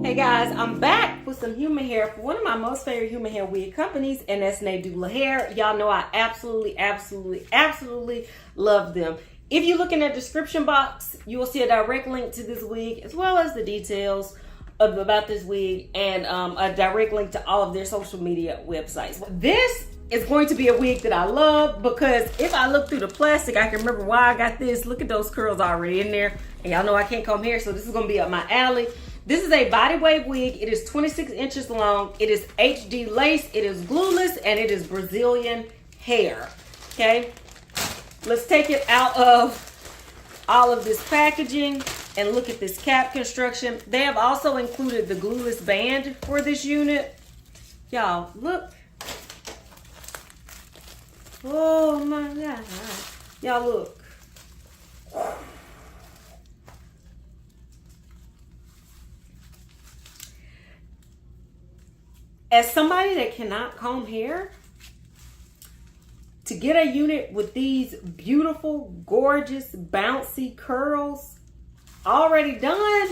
Hey guys, I'm back with some human hair for one of my most favorite human hair wig companies, and that's Nadula Hair. Y'all know I absolutely love them. If you look in the description box, you will see a direct link to this wig as well as the details about this wig and a direct link to all of their social media websites. This is going to be a wig that I love because if I look through the plastic, I can remember why I got this. Look at those curls already in there. And y'all know I can't comb hair, so this is gonna be up my alley. This is a body wave wig. It is 26 inches long. It is HD lace. It is glueless, and it is Brazilian hair. Okay, let's take it out of all of this packaging and look at this cap construction. They have also included the glueless band for this unit. Y'all, look. Oh my God. Y'all look. As somebody that cannot comb hair, to get a unit with these beautiful, gorgeous, bouncy curls already done,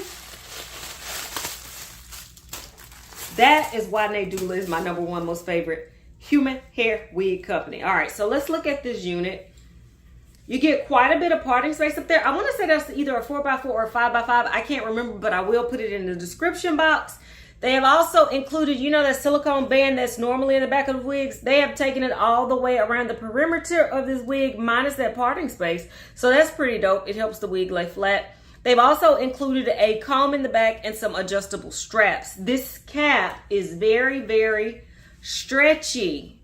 that is why Nadula is my #1 most favorite human hair wig company. All right, so let's look at this unit. You get quite a bit of parting space up there. I want to say that's either a 4x4 or a 5x5. I can't remember, but I will put it in the description box. They have also included, you know, that silicone band that's normally in the back of the wigs. They have taken it all the way around the perimeter of this wig minus that parting space. So that's pretty dope. It helps the wig lay flat. They've also included a comb in the back and some adjustable straps. This cap is very stretchy.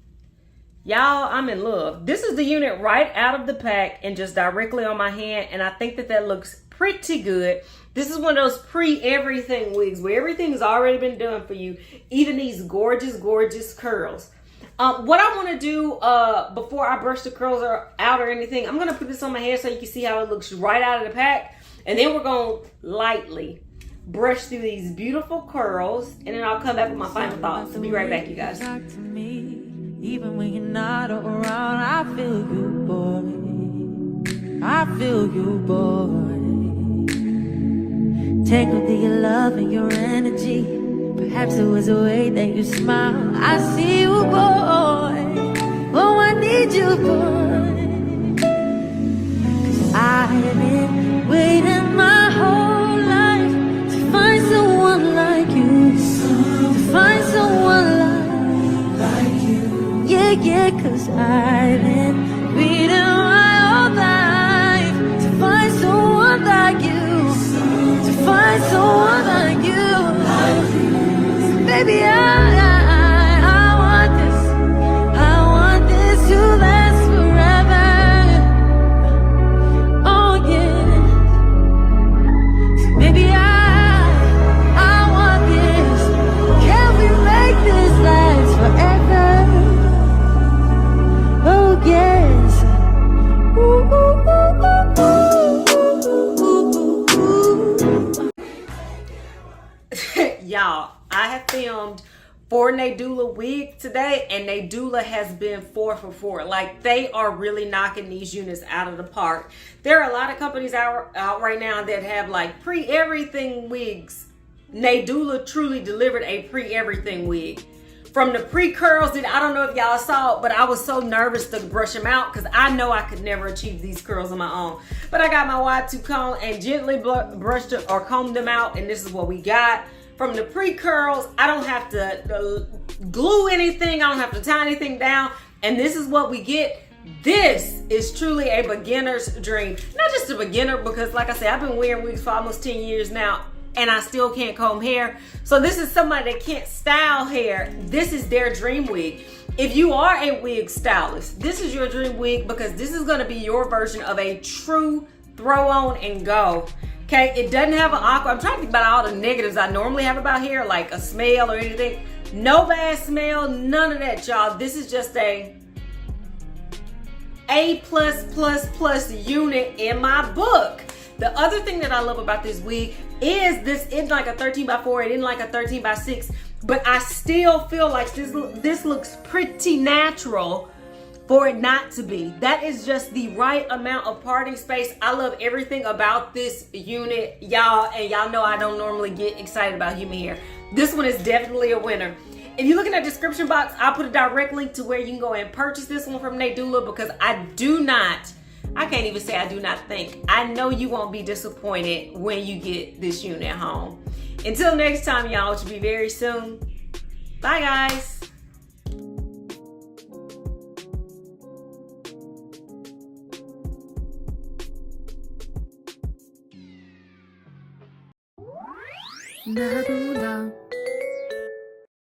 Y'all, I'm in love. This is the unit right out of the pack and just directly on my hand. And I think that that looks pretty good. This is one of those pre-everything wigs where everything's already been done for you. Even these gorgeous curls. What I want to do before I brush the curls out or anything, I'm going to put this on my hair so you can see how it looks right out of the pack. And then we're going to lightly brush through these beautiful curls. And then I'll come back with my final thoughts. So be right back, you guys. Even when you're not around, I feel you, boy. I feel you, boy. Tangled in your love and your energy. Perhaps it was the way that you smile. I see you, boy. Oh, I need you, boy. 'Cause I've been waiting my whole life to find someone like you. To find someone like you. Yeah, 'cause I've been waiting my whole life to find someone like you. Find someone like you. Baby, I want this to last forever. Oh yeah. So baby, I want this. Can we make this last forever? Oh yes. Ooh, ooh, ooh, ooh, ooh. Y'all, I have filmed for Nadula wig today, and Nadula has been 4 for 4. Like, they are really knocking these units out of the park. There are a lot of companies out right now that have like pre-everything wigs. Nadula truly delivered a pre-everything wig. From the pre-curls that I don't know if y'all saw, but I was so nervous to brush them out because I know I could never achieve these curls on my own. But I got my Y2 comb and gently brushed them or combed them out, and this is what we got. From the pre-curls, I don't have to glue anything. I don't have to tie anything down. And this is what we get. This is truly a beginner's dream. Not just a beginner, because like I said, I've been wearing wigs for almost 10 years now, and I still can't comb hair. So this is somebody that can't style hair. This is their dream wig. If you are a wig stylist, this is your dream wig because this is gonna be your version of a true throw on and go. Okay, it doesn't have an awkward, I'm trying to think about all the negatives I normally have about hair, like a smell or anything. No bad smell, none of that, y'all. This is just a A+++ unit in my book. The other thing that I love about this wig is this isn't like a 13x4, it isn't like a 13x6, but I still feel like this looks pretty natural for it not to be. That is just the right amount of parting space. I love everything about this unit, y'all, and y'all know I don't normally get excited about human hair. This one is definitely a winner. If you look in the description box, I'll put a direct link to where you can go and purchase this one from Nadula, because I can't even say I do not think, I know you won't be disappointed when you get this unit home. Until next time, y'all, which will be very soon. Bye, guys. Nadula.